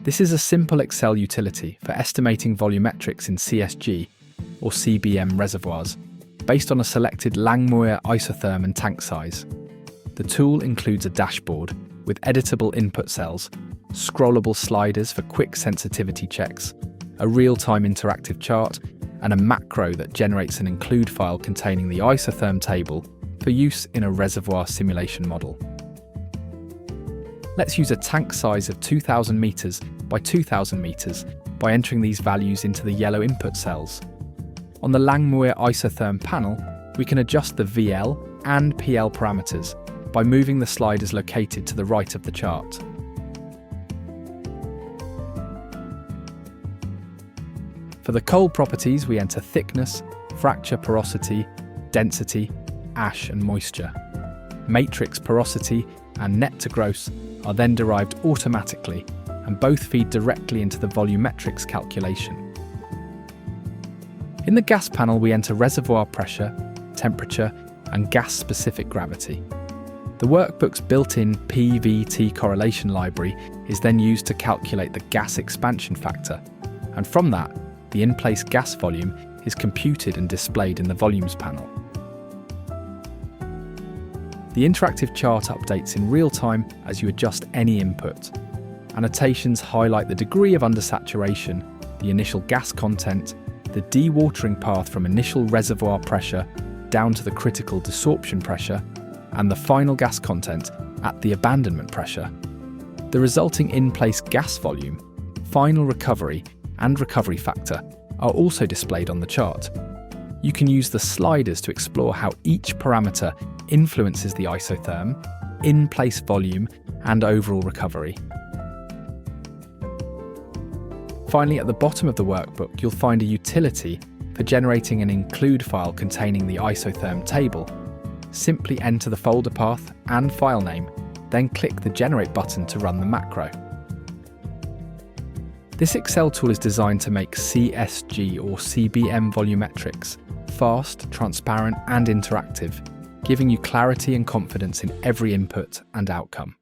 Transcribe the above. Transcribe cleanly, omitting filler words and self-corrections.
This is a simple Excel utility for estimating volumetrics in CSG, or CBM reservoirs, based on a selected Langmuir Isotherm and tank size. The tool includes a dashboard with editable input cells, scrollable sliders for quick sensitivity checks, a real-time interactive chart, and a macro that generates an include file containing the isotherm table for use in a reservoir simulation model. Let's use a tank size of 2,000 meters by 2,000 meters by entering these values into the yellow input cells. On the Langmuir Isotherm panel, we can adjust the VL and PL parameters by moving the sliders located to the right of the chart. For the coal properties, we enter thickness, fracture porosity, density, ash and moisture. Matrix porosity and net to gross are then derived automatically, and both feed directly into the volumetrics calculation. In the gas panel, we enter reservoir pressure, temperature, and gas-specific gravity. The workbook's built-in PVT correlation library is then used to calculate the gas expansion factor, and from that, the in-place gas volume is computed and displayed in the volumes panel. The interactive chart updates in real time as you adjust any input. Annotations highlight the degree of undersaturation, the initial gas content, the dewatering path from initial reservoir pressure down to the critical desorption pressure, and the final gas content at the abandonment pressure. The resulting in-place gas volume, final recovery, and recovery factor are also displayed on the chart. You can use the sliders to explore how each parameter influences the isotherm, in-place volume, and overall recovery. Finally, at the bottom of the workbook, you'll find a utility for generating an include file containing the isotherm table. Simply enter the folder path and file name, then click the Generate button to run the macro. This Excel tool is designed to make CSG or CBM Volumetrics fast, transparent, and interactive, giving you clarity and confidence in every input and outcome.